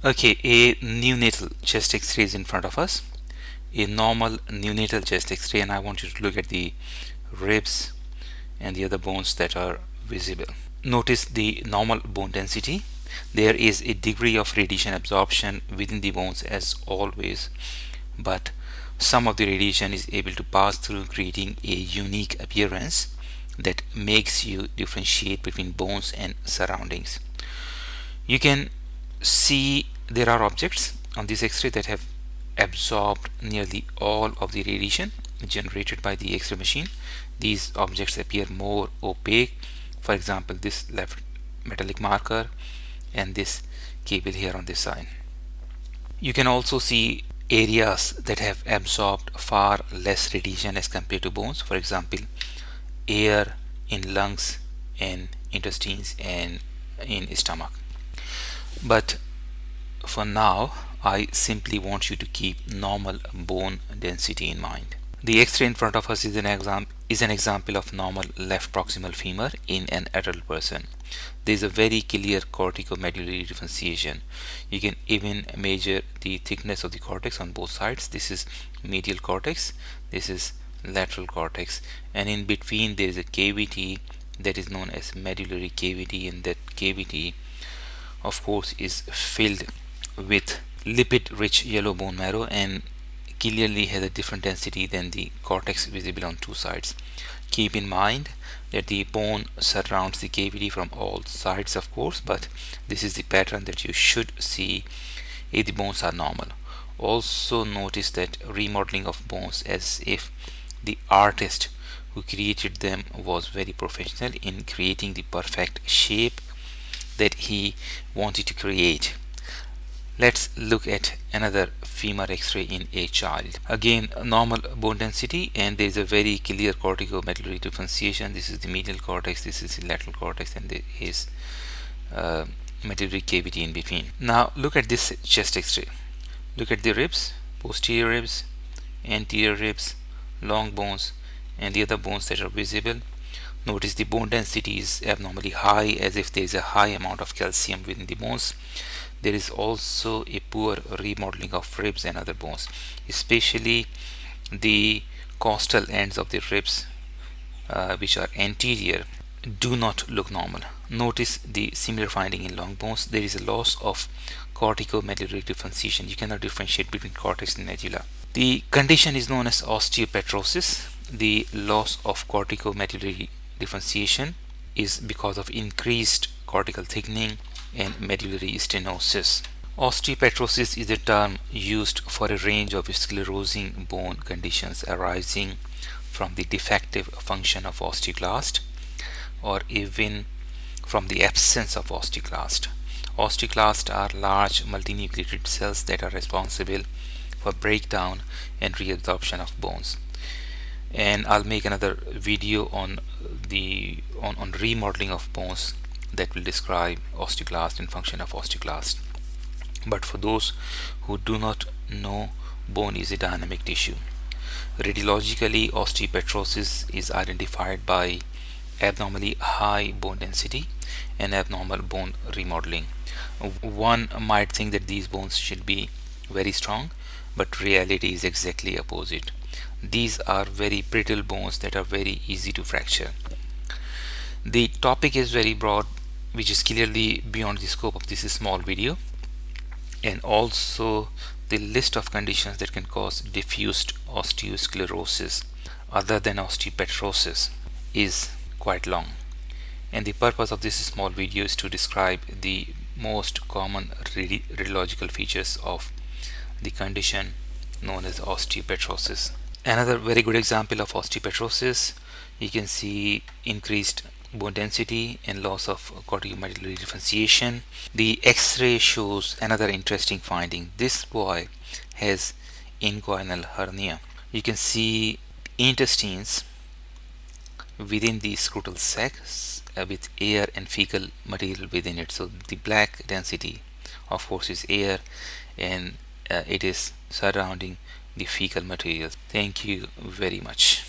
Okay, a neonatal chest X-ray is in front of us. A normal neonatal chest X-ray, and I want you to look at the ribs and the other bones that are visible. Notice the normal bone density. There is a degree of radiation absorption within the bones as always, but some of the radiation is able to pass through, creating a unique appearance that makes you differentiate between bones and surroundings. You can see there are objects on this X-ray that have absorbed nearly all of the radiation generated by the X-ray machine. These objects appear more opaque. For example, this left metallic marker and this cable here on this side. You can also see areas that have absorbed far less radiation as compared to bones. For example, air in lungs and intestines and in stomach. But for now, I simply want you to keep normal bone density in mind. The X-ray in front of us is an example of normal left proximal femur in an adult person. There is a very clear corticomedullary differentiation. You can even measure the thickness of the cortex on both sides. This is medial cortex, this is lateral cortex, and in between there is a cavity that is known as medullary cavity, and that cavity of course is filled with lipid rich yellow bone marrow and clearly has a different density than the cortex visible on two sides. Keep in mind that the bone surrounds the cavity from all sides, of course, but this is the pattern that you should see if the bones are normal. Also notice that remodeling of bones, as if the artist who created them was very professional in creating the perfect shape that he wanted to create. Let's look at another femur X-ray in a child. Again, normal bone density, and there is a very clear corticomedullary differentiation. This is the medial cortex, this is the lateral cortex, and there is medullary cavity in between. Now look at this chest X-ray. Look at the ribs, posterior ribs, anterior ribs, long bones, and the other bones that are visible. Notice the bone density is abnormally high, as if there is a high amount of calcium within the bones. There is also a poor remodeling of ribs and other bones, especially the costal ends of the ribs, which are anterior, do not look normal. Notice the similar finding in long bones. There is a loss of corticomedullary differentiation. You cannot differentiate between cortex and medulla. The condition is known as osteopetrosis. The loss of corticomedullary differentiation is because of increased cortical thickening and medullary stenosis. Osteopetrosis is a term used for a range of sclerosing bone conditions arising from the defective function of osteoclast or even from the absence of osteoclast. Osteoclasts are large multinucleated cells that are responsible for breakdown and reabsorption of bones. And I'll make another video on remodeling of bones that will describe osteoclast and function of osteoclast. But for those who do not know, bone is a dynamic tissue. Radiologically, osteopetrosis is identified by abnormally high bone density and abnormal bone remodeling. One might think that these bones should be very strong, but reality is exactly opposite. These are very brittle bones that are very easy to fracture. The topic is very broad, which is clearly beyond the scope of this small video, and also the list of conditions that can cause diffused osteosclerosis other than osteopetrosis is quite long, and the purpose of this small video is to describe the most common radiological features of the condition known as osteopetrosis. Another very good example of osteopetrosis, you can see increased bone density and loss of corticomedullary differentiation. The X-ray shows another interesting finding. This boy has incornal hernia. You can see intestines within the scrotal sac with air and fecal material within it. So the black density of course is air, and it is surrounding the fecal material. Thank you very much.